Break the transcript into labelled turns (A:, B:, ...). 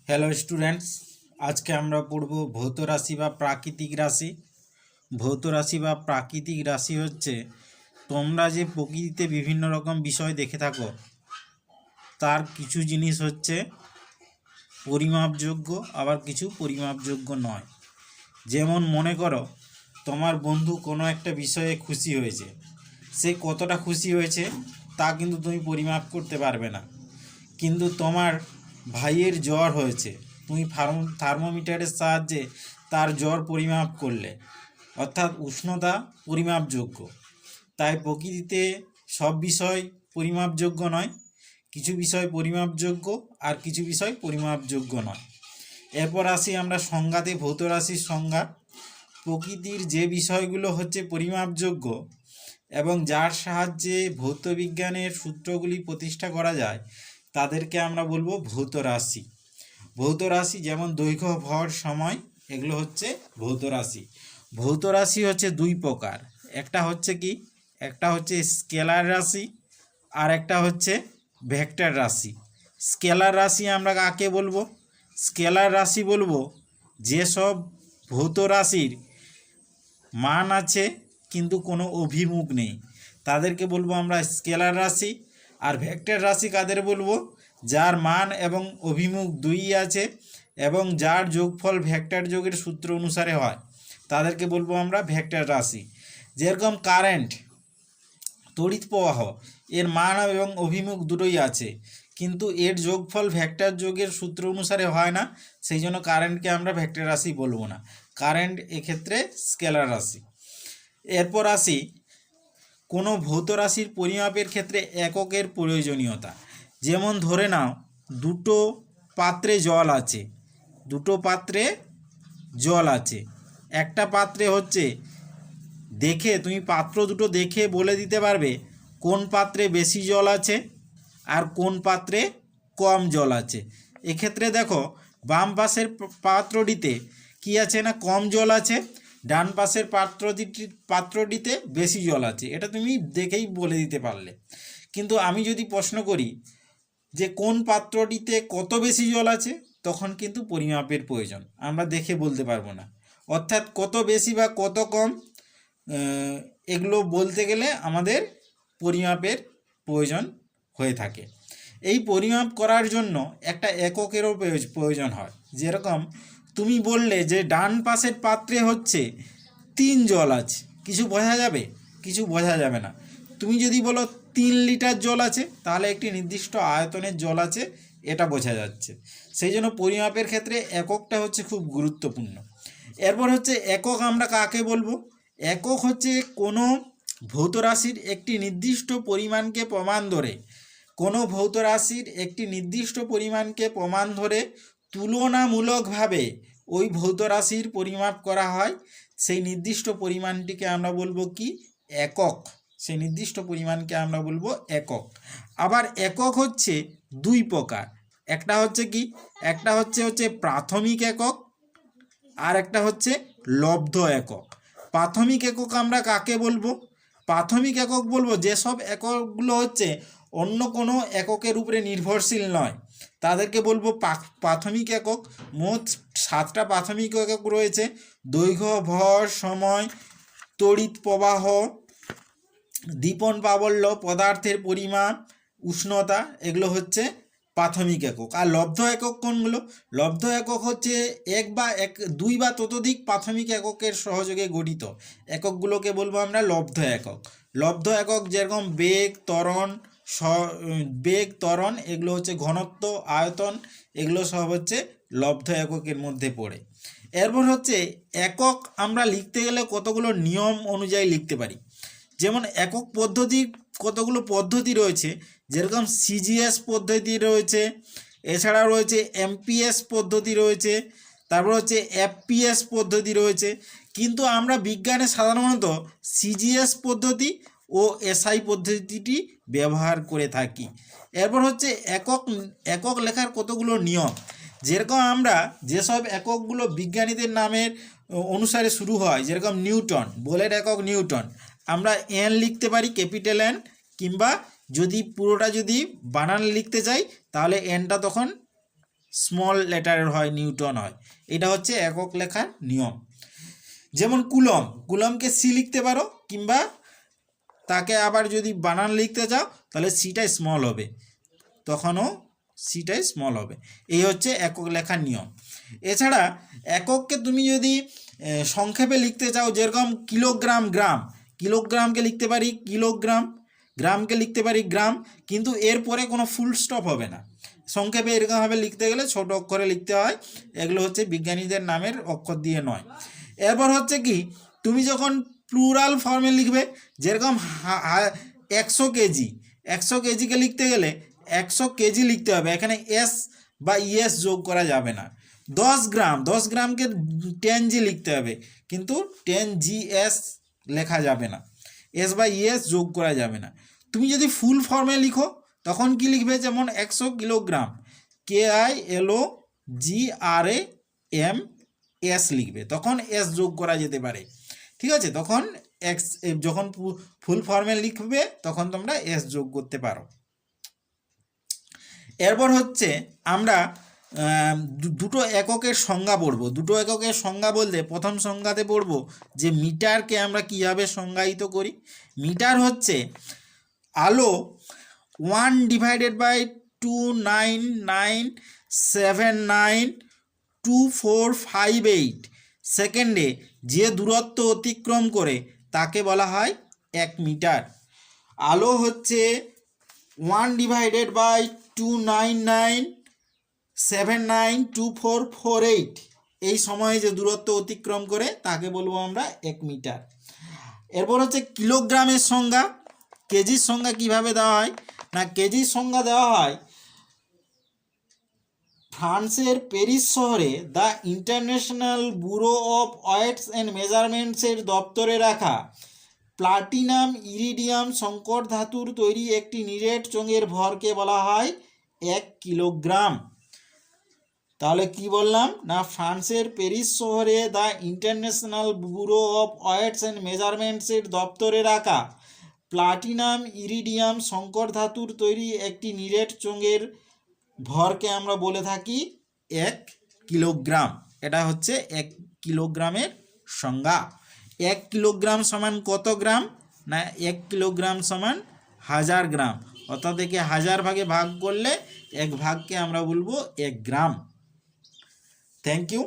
A: Hello students, আজকে আমরা পড়ব ভৌত রাশি বা প্রাকৃতিক রাশি। ভৌত রাশি বা প্রাকৃতিক রাশি হচ্ছে তোমরা যে প্রকৃতিতে বিভিন্ন রকম বিষয় দেখে থাকো, তার কিছু জিনিস হচ্ছে পরিমাপযোগ্য, আবার কিছু পরিমাপযোগ্য নয়। যেমন মনে করো তোমার বন্ধু কোনো একটা বিষয়ে খুশি হয়েছে, সে কতটা খুশি হয়েছে তা কিন্তু তুমি পরিমাপ করতে পারবে না। কিন্তু তোমার ভাইয়ের জ্বর হয়েছে, তুমি থার্মোমিটারের সাহায্যে তার জ্বর পরিমাপ করলে, অর্থাৎ উষ্ণতা পরিমাপযোগ্য। তাই প্রকৃতিতে সব বিষয় পরিমাপযোগ্য নয়, কিছু বিষয় পরিমাপযোগ্য আর কিছু বিষয় পরিমাপযোগ্য নয়। এরপর আসি আমরা সংজ্ঞাতে, ভৌত রাশির সংজ্ঞা। প্রকৃতির যে বিষয়গুলো হচ্ছে পরিমাপযোগ্য এবং যার সাহায্যে ভৌত বিজ্ঞানের সূত্রগুলি প্রতিষ্ঠা করা যায়, তাদেরকে আমরা বলবো ভৌত রাশি। ভৌত রাশি যেমন দৈর্ঘ্য, ভর, সময়, এগুলো হচ্ছে ভৌত রাশি। ভৌত রাশি হচ্ছে দুই প্রকার, একটা হচ্ছে কি, একটা হচ্ছে স্কেলার রাশি আর একটা হচ্ছে ভেক্টর রাশি। স্কেলার রাশি আমরা কাকে বলবো? স্কেলার রাশি বলবো যেসব ভৌত রাশির মান আছে কিন্তু কোনো অভিমুখ নেই, তাদেরকে বলবো আমরা স্কেলার রাশি। আর ভেক্টর রাশি কাদের বলবো? যার মান এবং অভিমুখ দুই আছে এবং যার যোগফল ভেক্টর যোগের সূত্র অনুসারে হয়, তাদেরকে বলবো আমরা ভেক্টর রাশি। যেরকম কারেন্ট, তড়িৎ প্রবাহ, এর মান এবং অভিমুখ দুটোই আছে, কিন্তু এর যোগফল ভেক্টর যোগের সূত্র অনুসারে হয় না, সেই জন্য কারেন্টকে আমরা ভেক্টর রাশি বলবো না। কারেন্ট এক্ষেত্রে স্কেলার রাশি। এরপর আসি কোনো ভৌত রাশির পরিমাপের ক্ষেত্রে এককের প্রয়োজনীয়তা। যেমন ধরে নাও দুটো পাত্রে জল আছে, দুটো পাত্রে জল আছে। একটা পাত্রে হচ্ছে দেখে, তুমি পাত্র দুটো দেখে বলে দিতে পারবে কোন পাত্রে বেশি জল আছে আর কোন পাত্রে কম জল আছে। এক্ষেত্রে দেখো বাম পাশের পাত্রটিতে কি আছে না, কম জল আছে, ডান পাশের পাত্রটিতে বেশি জল আছে, এটা তুমি দেখেই বলে দিতে পারলে। কিন্তু আমি যদি প্রশ্ন করি যে কোন পাত্রটিতে কত বেশি জল আছে, তখন কিন্তু পরিমাপের প্রয়োজন, আমরা দেখে বলতে পারবো না। অর্থাৎ কত বেশি বা কত কম, এগুলো বলতে গেলে আমাদের পরিমাপের প্রয়োজন হয়ে থাকে। এই পরিমাপ করার জন্য একটা এককেরও প্রয়োজন হয়। যেরকম তুমি বললে যে ডান পাশের পাত্রে হচ্ছে 3 জল আছে, কিছু বোঝা যাবে? কিছু বোঝা যাবে না। তুমি যদি বলো 3 লিটার জল আছে, তাহলে একটি নির্দিষ্ট আয়তনের জল আছে, এটা বোঝা যাচ্ছে। সেই জন্য পরিমাপের ক্ষেত্রে এককটা হচ্ছে খুব গুরুত্বপূর্ণ। এরপর হচ্ছে একক আমরা কাকে বলবো? একক হচ্ছে কোনো ভৌত রাশির একটি নির্দিষ্ট পরিমাণকে প্রমাণ ধরে, কোনো ভৌত রাশির একটি নির্দিষ্ট পরিমাণকে প্রমাণ ধরে তুলনামূলকভাবে ওই ভৌত রাশির পরিমাপ করা হয়। সেই নির্দিষ্ট পরিমাণটিকে আমরা বলবো কি? একক। সেই নির্দিষ্ট পরিমাণকে আমরা বলবো একক। আবার একক হচ্ছে দুই প্রকার, একটা হচ্ছে কি, একটা হচ্ছে প্রাথমিক একক আর একটা হচ্ছে লব্ধ একক। প্রাথমিক একক আমরা কাকে বলবো? প্রাথমিক একক বলবো যেসব এককগুলো হচ্ছে অন্য কোনো এককের উপরে নির্ভরশীল নয়, তাদেরকে বলবো প্রাথমিক একক। মোট 7টা প্রাথমিক একক রয়েছে: দৈর্ঘ্য, ভর, সময়, তড়িৎ প্রবাহ, দীপন প্রাবল্য, পদার্থের পরিমাণ, উষ্ণতা, এগুলো হচ্ছে প্রাথমিক একক। আর লব্ধ একক কোনগুলো? লব্ধ একক হচ্ছে দুই বা ততোধিক প্রাথমিক এককের সহযোগে গঠিত এককগুলোকে বলবো আমরা লব্ধ একক। লব্ধ একক যেরকম বেগ, ত্বরণ, এগুলো হচ্ছে ঘনত্ব, আয়তন, এগুলো সব হচ্ছে লব্ধ এককের মধ্যে পড়ে। এরপর হচ্ছে একক আমরা লিখতে গেলে কতগুলো নিয়ম অনুযায়ী লিখতে পারি। যেমন একক পদ্ধতির কতগুলো পদ্ধতি রয়েছে, যেরকম সিজিএস পদ্ধতি রয়েছে, এছাড়া রয়েছে এমপিএস পদ্ধতি রয়েছে, তারপর হচ্ছে এফপিএস পদ্ধতি রয়েছে। কিন্তু আমরা বিজ্ঞানে সাধারণত সিজিএস পদ্ধতি ও এসআই পদ্ধতিটি ব্যবহার করে থাকি। এরপর হচ্ছে একক লেখার কতগুলো নিয়ম। যেরকম আমরা যেসব এককগুলো বিজ্ঞানীদের নামের অনুসারে শুরু হয়, যেরকম নিউটন, বলের একক নিউটন, আমরা এন লিখতে পারি, ক্যাপিটাল এন, কিংবা যদি পুরোটা যদি বানান লিখতে চাই তাহলে এনটা তখন স্মল লেটারের হয়, নিউটন হয়। এটা হচ্ছে একক লেখার নিয়ম। যেমন কুলম, কুলমকে সি লিখতে পারো, কিংবা তাকে আবার যদি বানান লিখতে চাও তাহলে সিটাই স্মল হবে, তখনও সিটাই স্মল হবে। এই হচ্ছে একক লেখার নিয়ম। এছাড়া একককে তুমি যদি সংক্ষেপে লিখতে চাও, যেরকম কিলোগ্রাম, গ্রাম, কিলোগ্রামকে লিখতে পারি কিলোগ্রাম, গ্রামকে লিখতে পারি গ্রাম, কিন্তু এরপরে কোনো ফুল স্টপ হবে না। সংক্ষেপে এরকমভাবে লিখতে গেলে ছোট অক্ষরে লিখতে হয়। এগুলো হচ্ছে বিজ্ঞানীদের নামের অক্ষর দিয়ে নয়। এরপর হচ্ছে কি, তুমি যখন প্লুরাল ফর্মে লিখবে, যেরকম 100 কেজি, 100 কেজিকে লিখতে গেলে 100 কেজি লিখতে হবে, এখানে এস বা ইএস যোগ করা যাবে না। 10 গ্রাম, 10 গ্রামকে 10 জি লিখতে হবে, কিন্তু 10 GS লেখা যাবে না, এস বা ইএস যোগ করা যাবে না। তুমি যদি ফুল ফর্মে লিখো তখন কি লিখবে, যেমন 100 কিলোগ্রাম, KILOGRAMS লিখবে, তখন এস যোগ করা যেতে পারে। ঠিক আছে, তখন এক্স, যখন ফুল ফর্মে লিখবে তখন তোমরা এস যোগ করতে পারো। এরপর হচ্ছে আমরা দুটো এককের সংজ্ঞা পড়ব। দুটো এককের সংজ্ঞা বলতে প্রথম সংজ্ঞাতে পড়ব যে মিটারকে আমরা কীভাবে সংজ্ঞায়িত করি। মিটার হচ্ছে আলো 1/299792458 সেকেন্ডে যে দূরত্ব অতিক্রম করে তাকে বলা হয় 1 মিটার। আলো হচ্ছে 1/299792448 এই সময়ে যে দূরত্ব অতিক্রম করে তাকে বলবো আমরা 1 মিটার। এরপর হচ্ছে কিলোগ্রামের সংজ্ঞা। কেজির সংজ্ঞা কিভাবে দেওয়া হয় না, কেজির সংজ্ঞা দেওয়া হয় ফ্রান্সের প্যারিস শহরে the international bureau of weights and মেজারমেন্টসের দপ্তরে রাখা প্লাটিনাম ইরিডিয়াম সংকর ধাতুর তৈরি একটি নিরেট চোঙের ভরকে বলা হয় 1 কিলোগ্রাম। তাহলে কি বললাম না, ফ্রান্সের প্যারিস শহরে the international bureau of weights and মেজারমেন্টসের দপ্তরে রাখা প্লাটিনাম ইরিডিয়াম সংকর ধাতুর তৈরি একটি নিরেট চোঙের ভরকে আমরা বলে থাকি 1 কিলোগ্রাম। এটা হচ্ছে 1 কিলোগ্রামের সংজ্ঞা। 1 কিলোগ্রাম সমান কত গ্রাম না, 1 কিলোগ্রাম সমান 1000 গ্রাম, অর্থাৎ একে 1000 ভাগে ভাগ করলে 1 ভাগকে আমরা বলবো 1 গ্রাম। Thank you.